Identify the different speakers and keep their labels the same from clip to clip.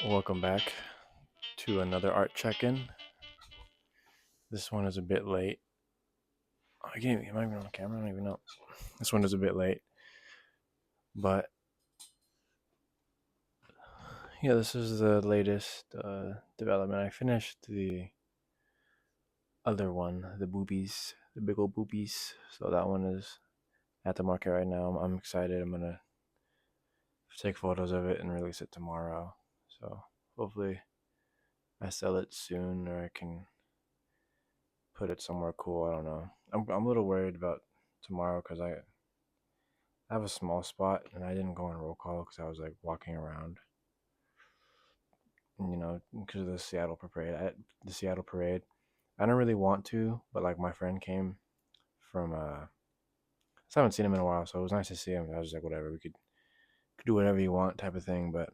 Speaker 1: Welcome back to another art check-in. This one is a bit late. Am I even on camera? I don't even know. This one is a bit late, but yeah, this is the latest development. I finished the other one, the boobies, the big old boobies. So that one is at the market right now. I'm excited. I'm gonna take photos of it and release it tomorrow. So hopefully I sell it soon, or I can put it somewhere cool. I don't know. I'm a little worried about tomorrow because I have a small spot and I didn't go on roll call because I was like walking around, because of the Seattle parade. The Seattle parade. I don't really want to, but like my friend came from I haven't seen him in a while, so it was nice to see him. I was just like, whatever, we could do whatever you want type of thing, but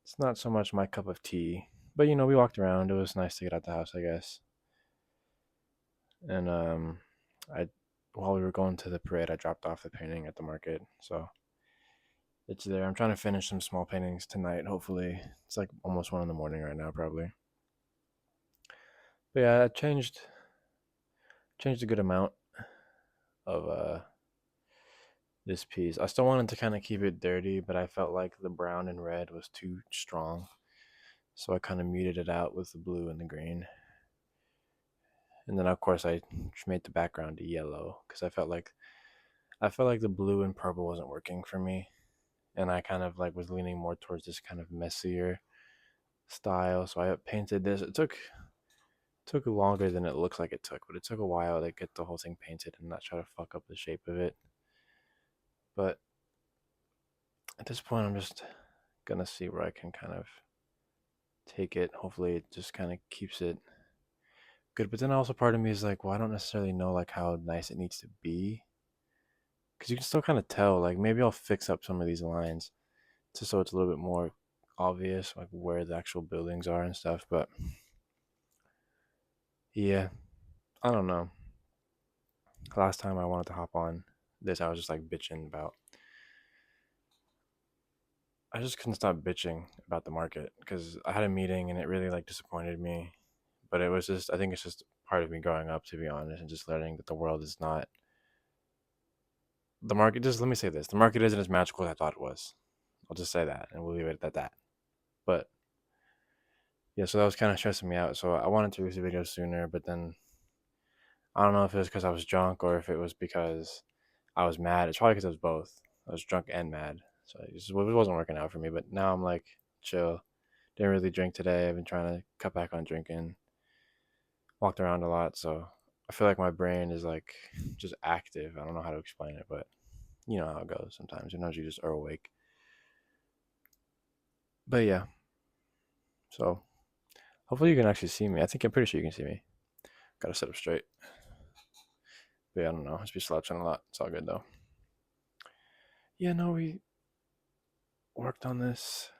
Speaker 1: it's not so much my cup of tea. But we walked around. It was nice to get out the house, I guess. And I while we were going to the parade, I dropped off the painting at the market, so it's there. I'm trying to finish some small paintings tonight. Hopefully, it's like almost 1 in the morning right now, probably. But yeah, I changed a good amount of this piece. I still wanted to kind of keep it dirty, but I felt like the brown and red was too strong, so I kind of muted it out with the blue and the green. And then of course I made the background a yellow because I felt like the blue and purple wasn't working for me, and I kind of like was leaning more towards this kind of messier style. So I painted this. It took longer than it looks like it took, but it took a while to get the whole thing painted and not try to fuck up the shape of it. But at this point, I'm just gonna see where I can kind of take it. Hopefully, it just kind of keeps it good. But then also part of me is like, well, I don't necessarily know like how nice it needs to be because you can still kind of tell. Like maybe I'll fix up some of these lines just so it's a little bit more obvious, like where the actual buildings are and stuff. But yeah, I don't know. Last time I wanted to hop on this, I was just like bitching about I just couldn't stop bitching about the market because I had a meeting and it really like disappointed me. But it was just I think it's just part of me growing up, to be honest, and just learning that the world is not the market. Just let me say this: the market isn't as magical as I thought it was. I'll just say that, and we'll leave it at that. But yeah, so that was kind of stressing me out. So I wanted to release a video sooner, but then I don't know if it was because I was drunk or if it was because I was mad. It's probably because it was both. I was drunk and mad, so it wasn't working out for me. But now I'm like chill. Didn't really drink today. I've been trying to cut back on drinking. Walked around a lot, so I feel like my brain is like just active. I don't know how to explain it, but you know how it goes sometimes. Sometimes you just are awake. But yeah, so hopefully you can actually see me. I'm pretty sure you can see me. Gotta sit up straight. But yeah, I don't know. I just be slouching a lot. It's all good though. Yeah, no, we worked on this.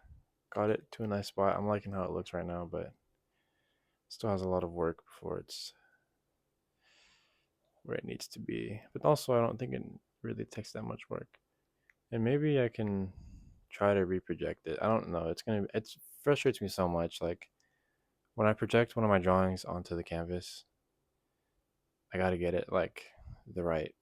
Speaker 1: Got it to a nice spot. I'm liking how it looks right now, but still has a lot of work before it's where it needs to be. But also, I don't think it really takes that much work. And maybe I can try to reproject it. I don't know. It frustrates me so much. Like when I project one of my drawings onto the canvas, I gotta get it like the right.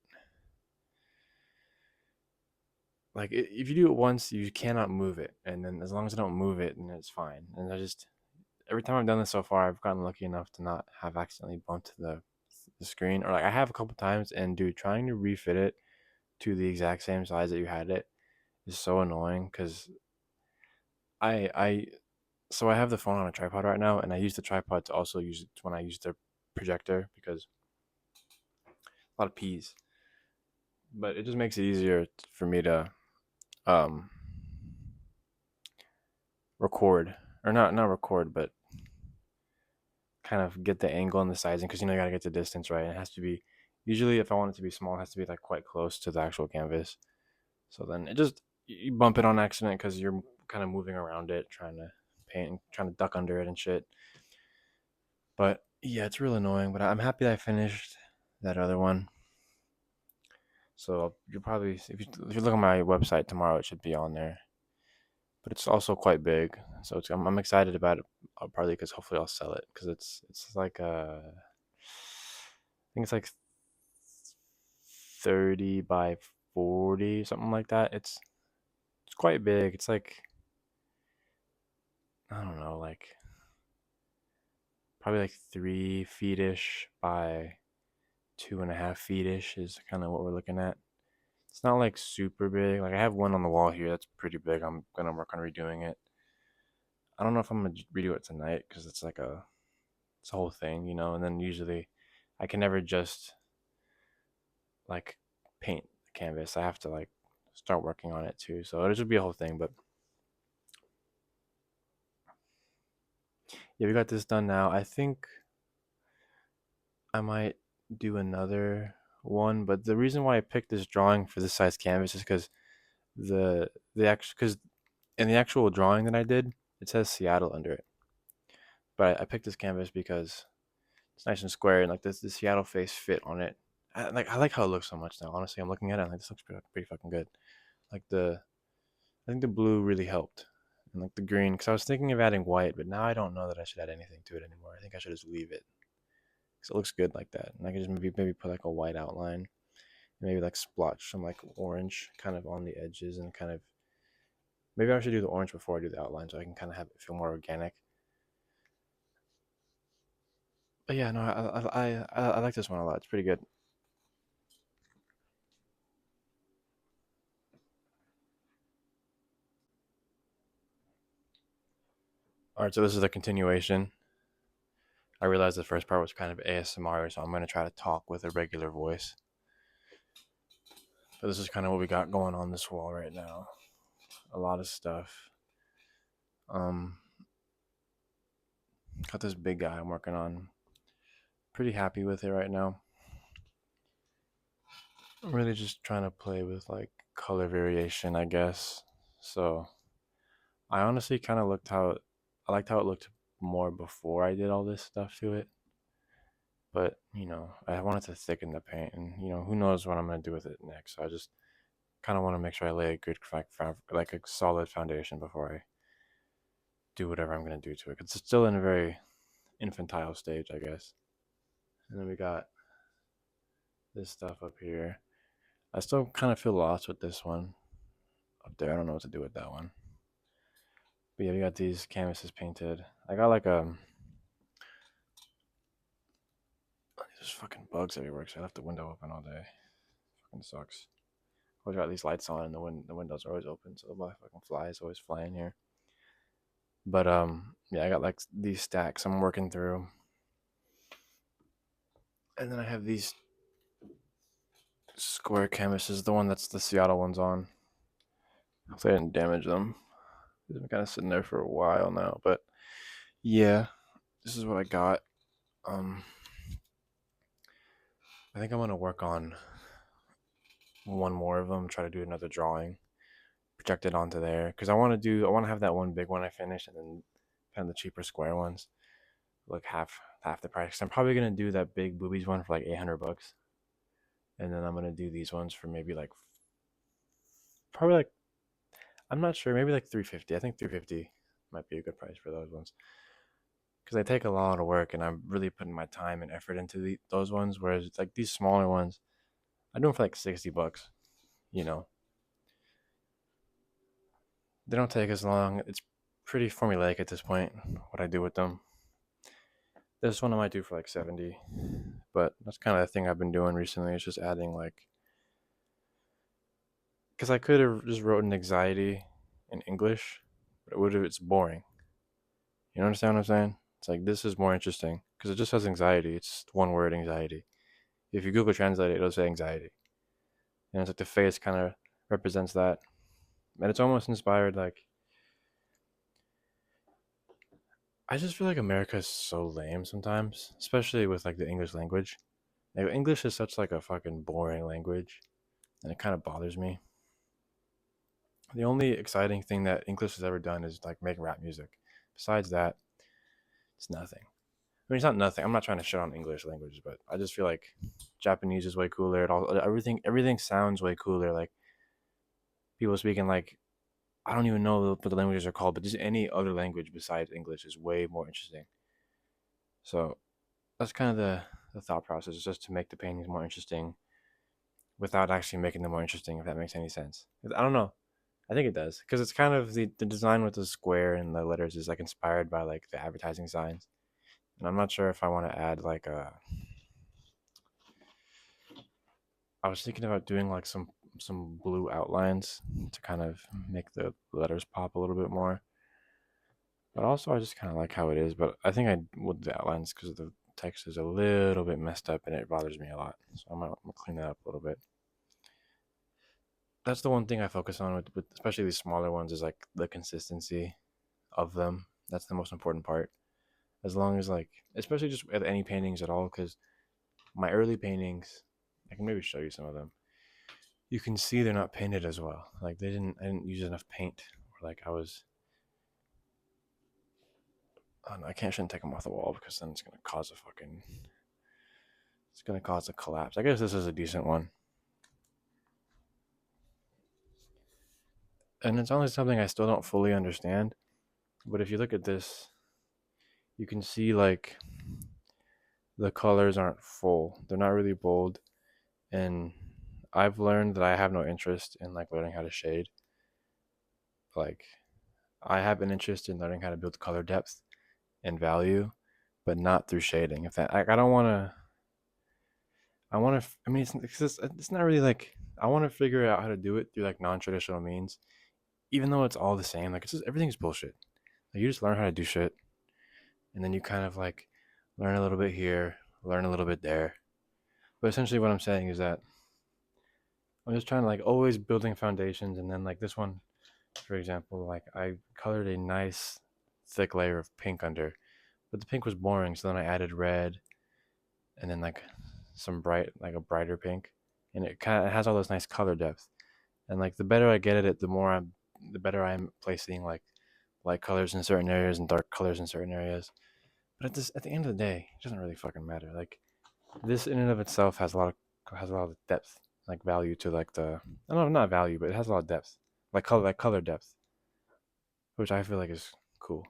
Speaker 1: Like if you do it once, you cannot move it, and then as long as I don't move it, then it's fine. And I just every time I've done this so far, I've gotten lucky enough to not have accidentally bumped the screen, or like I have a couple times, and dude, trying to refit it to the exact same size that you had it is so annoying because I so I have the phone on a tripod right now, and I use the tripod to also use it when I use the projector because a lot of P's. But it just makes it easier for me to um record, or not record, but kind of get the angle and the sizing because you gotta get the distance right. And it has to be usually if I want it to be small, it has to be like quite close to the actual canvas. So then it just you bump it on accident because you're kind of moving around it, trying to paint, trying to duck under it and shit. But yeah, it's real annoying. But I'm happy that I finished that other one. So you'll probably if you look on my website tomorrow, it should be on there. but it's also quite big. So I'm excited about it, partly because hopefully I'll sell it because it's like I think it's like 30 by 40, something like that. It's quite big. It's like, I don't know, like probably like 3 feet ish by 2.5 feet ish is kind of what we're looking at. It's not like super big. Like I have one on the wall here that's pretty big. I'm gonna work on redoing it. I don't know if I'm gonna redo it tonight because it's a whole thing, you know. And then usually, I can never just like paint the canvas. I have to like start working on it too. So it'll just be a whole thing. But yeah, we got this done now. I think I might do another one, but the reason why I picked this drawing for this size canvas is because the actual because in the actual drawing that I did, it says Seattle under it. But I picked this canvas because it's nice and square and like this the Seattle face fit on it. I like how it looks so much now. Honestly, I'm looking at it. I'm like, this looks pretty fucking good. Like I think the blue really helped, and like the green. Because I was thinking of adding white, but now I don't know that I should add anything to it anymore. I think I should just leave it because it looks good like that. And I could just maybe put like a white outline, maybe like splotch some like orange kind of on the edges, and kind of maybe I should do the orange before I do the outline so I can kind of have it feel more organic. But yeah, no, I like this one a lot. It's pretty good. All right, so this is a continuation. I realized the first part was kind of ASMR, so I'm going to try to talk with a regular voice. But this is kind of what we got going on this wall right now. A lot of stuff. Um, got this big guy I'm working on. Pretty happy with it right now. I'm really just trying to play with like color variation, I guess. So I honestly kind of I liked how it looked more before I did all this stuff to it. But I wanted to thicken the paint, and who knows what I'm gonna do with it next. So I just kind of want to make sure I lay a good, like a solid foundation before I do whatever I'm gonna do to it. 'Cause it's still in a very infantile stage, I guess. And then we got this stuff up here. I still kind of feel lost with this one up there. I don't know what to do with that one. But yeah, we got these canvases painted. I got like there's fucking bugs everywhere because I left the window open all day. Fucking sucks. Always got these lights on and the windows are always open, so the fucking fly is always flying here. But yeah, I got like these stacks I'm working through, and then I have these square canvases. The one that's the Seattle one's on. Hopefully, I didn't damage them. They've been kind of sitting there for a while now, but yeah, this is what I got. Um, I think I'm gonna work on one more of them. Try to do another drawing, project it onto there because I want to have that one big one I finished, and then kind of the cheaper square ones, like half the price. I'm probably gonna do that big boobies one for like $800, and then I'm gonna do these ones for maybe like probably like I'm not sure, maybe like 350. I think 350 might be a good price for those ones because they take a lot of work, and I'm really putting my time and effort into those ones. Whereas it's like these smaller ones, I do them for like $60. You know, they don't take as long. It's pretty formulaic at this point. What I do with them. This one I might do for like 70, but that's kind of the thing I've been doing recently. It's just adding like, because I could have just wrote an anxiety in English, but it's boring. You understand what I'm saying? It's like this is more interesting because it just has anxiety. It's one word, anxiety. If you Google Translate it, it'll say anxiety, and it's like the face kind of represents that, and it's almost inspired. Like I just feel like America is so lame sometimes, especially with like the English language. Like, English is such like a fucking boring language, and it kind of bothers me. The only exciting thing that English has ever done is like make rap music. Besides that, it's nothing. I mean, it's not nothing. I'm not trying to shit on English language, but I just feel like Japanese is way cooler. Everything sounds way cooler. Like people speaking like I don't even know what the languages are called, but just any other language besides English is way more interesting. So that's kind of the thought process, is just to make the paintings more interesting without actually making them more interesting, if that makes any sense. I don't know. I think it does, because it's kind of the design with the square and the letters is like inspired by like the advertising signs. And I'm not sure if I want to add like a. I was thinking about doing like some blue outlines to kind of make the letters pop a little bit more. But also, I just kind of like how it is. But I think I would the outlines because the text is a little bit messed up and it bothers me a lot. So I'm gonna clean that up a little bit. That's the one thing I focus on with especially these smaller ones, is like the consistency of them. That's the most important part. As long as like, especially just with any paintings at all, because my early paintings, I can maybe show you some of them. You can see they're not painted as well. Like I didn't use enough paint. Or like I was, oh no, shouldn't take them off the wall because then it's gonna cause a collapse. I guess this is a decent one, and it's only something I still don't fully understand. But if you look at this, you can see like the colors aren't full. They're not really bold, and I've learned that I have no interest in like learning how to shade. Like I have an interest in learning how to build color depth and value, but not through shading. If that, I don't want to. I want to. I mean, it's not really like I want to figure out how to do it through like non-traditional means, even though it's all the same. Like it's just everything's bullshit. Like you just learn how to do shit, and then you kind of like learn a little bit here, learn a little bit there. But essentially, what I'm saying is that I'm just trying to like always building foundations, and then like this one, for example, like I colored a nice thick layer of pink under, but the pink was boring, so then I added red, and then like like a brighter pink, and it has all this nice color depth. And like the better I get at it, the better I'm placing like light colors in certain areas and dark colors in certain areas. But at the end of the day, it doesn't really fucking matter. Like this in and of itself has a lot of depth, like value to like the, I don't know, not value, but it has a lot of depth, like color depth, which I feel like is cool.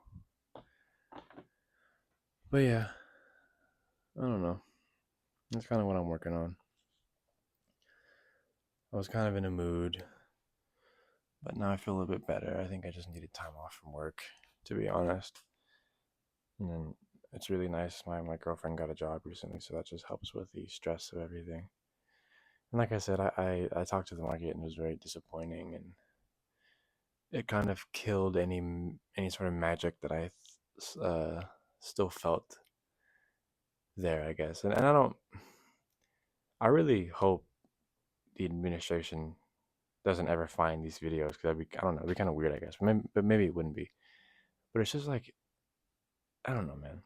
Speaker 1: But yeah, I don't know. That's kind of what I'm working on. I was kind of in a mood, but now I feel a little bit better. I think I just needed time off from work, to be honest. And then it's really nice. My girlfriend got a job recently, so that just helps with the stress of everything. And like I said, I talked to the market and it was very disappointing, and it kind of killed any sort of magic that uh, still felt there, I guess. And I really hope the administration doesn't ever find these videos, because I don't know, it'd be kind of weird, I guess. But maybe it wouldn't be. But it's just like, I don't know, man.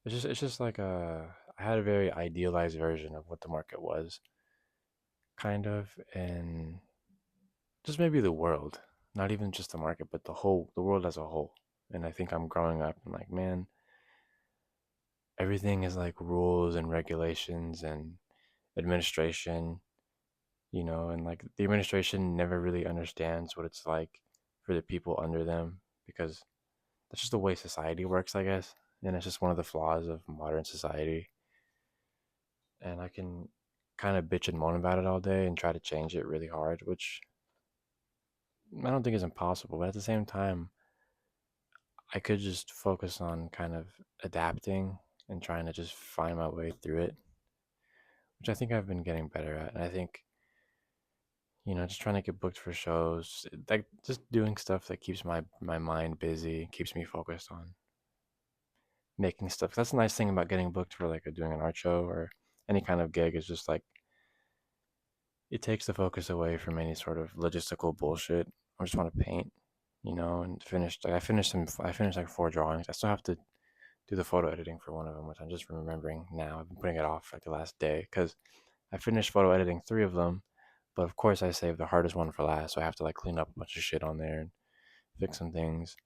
Speaker 1: It's just like I had a very idealized version of what the market was, kind of, and just maybe the world, not even just the market, but the world as a whole. And I think I'm growing up and like, man, everything is like rules and regulations and administration, and like the administration never really understands what it's like for the people under them, because that's just the way society works, I guess. And it's just one of the flaws of modern society. And I can kind of bitch and moan about it all day and try to change it really hard, which I don't think is impossible. But at the same time, I could just focus on kind of adapting and trying to just find my way through it, which I think I've been getting better at. And I think, just trying to get booked for shows, like just doing stuff that keeps my mind busy, keeps me focused on making stuff. That's the nice thing about getting booked for like doing an art show or any kind of gig, is just like it takes the focus away from any sort of logistical bullshit. I just want to paint, and finished. Like I finished like 4 drawings. I still have to do the photo editing for one of them, which I'm just remembering now. I've been putting it off like the last day because I finished photo editing 3 of them, but of course I saved the hardest one for last, so I have to like clean up a bunch of shit on there and fix some things.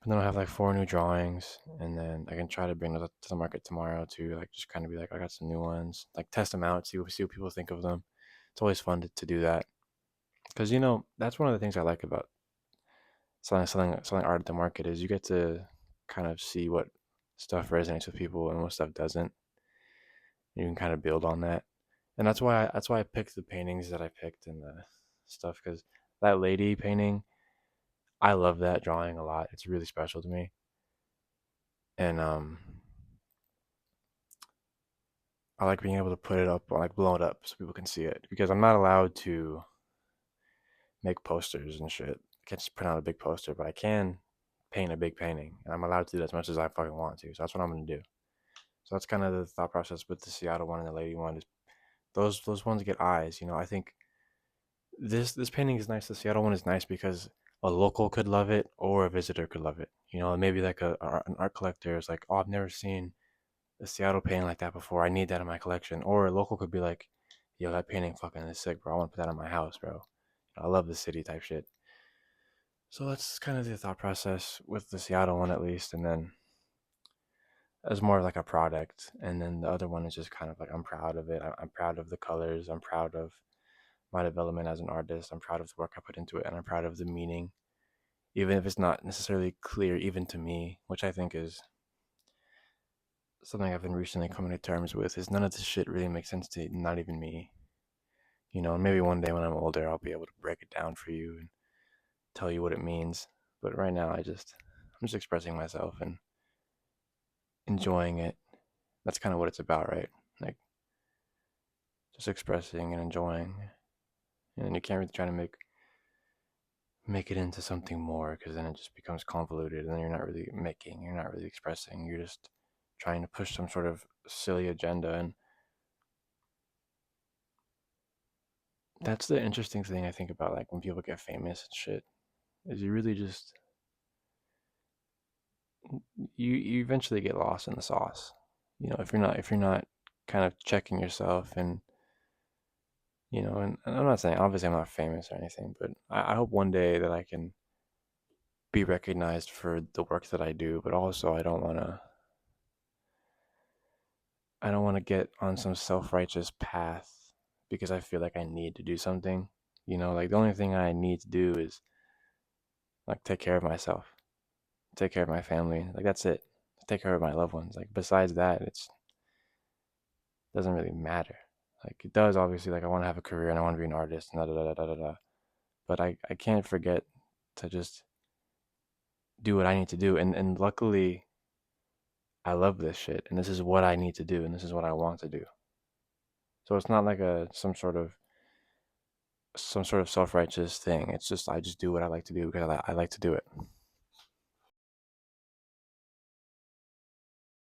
Speaker 1: But then I'll have like 4 new drawings, and then I can try to bring those up to the market tomorrow to like just kind of be like, I got some new ones, like test them out, see what people think of them. It's always fun to do that. Because that's one of the things I like about selling art at the market is you get to kind of see what stuff resonates with people and what stuff doesn't. You can kind of build on that, and that's why I picked the paintings that I picked and the stuff because that lady painting, I love that drawing a lot. It's really special to me, and I like being able to put it up, like blow it up, so people can see it because I'm not allowed to make posters and shit. I can't just print out a big poster, but I can paint a big painting, and I'm allowed to do that as much as I fucking want to. So that's what I'm gonna do. So that's kind of the thought process with the Seattle one and the lady one is those ones get eyes. I think this painting is nice. The Seattle one is nice because a local could love it or a visitor could love it. Maybe like an art collector is like, oh, I've never seen a Seattle painting like that before. I need that in my collection. Or a local could be like, yo, that painting fucking is sick, bro. I want to put that in my house, bro. I love the city type shit. So that's kind of the thought process with the Seattle one at least, and then as more like a product, and then the other one is just kind of like I'm proud of it. I'm proud of the colors. I'm proud of my development as an artist. I'm proud of the work I put into it, and I'm proud of the meaning, even if it's not necessarily clear even to me, which I think is something I've been recently coming to terms with. Is none of this shit really makes sense to not even me. And maybe one day when I'm older, I'll be able to break it down for you and tell you what it means. But right now, I'm just expressing myself and enjoying it. That's kind of what it's about, right? Like just expressing and enjoying. And you can't really try to make it into something more because then it just becomes convoluted and then you're not really expressing. You're just trying to push some sort of silly agenda, and that's the interesting thing I think about like when people get famous and shit is you really just you eventually get lost in the sauce. If you're not kind of checking yourself and I'm not saying obviously I'm not famous or anything, but I hope one day that I can be recognized for the work that I do, but also I don't want to get on some self-righteous path because I feel like I need to do something. Like the only thing I need to do is like take care of myself, take care of my family. Like that's it. Take care of my loved ones. Like besides that, it's doesn't really matter. Like it does obviously like I want to have a career and I want to be an artist and da da da da da da. But I can't forget to just do what I need to do. And luckily I love this shit and this is what I need to do and this is what I want to do. So it's not like a some sort of self-righteous thing. It's just I just do what I like to do because I like to do it.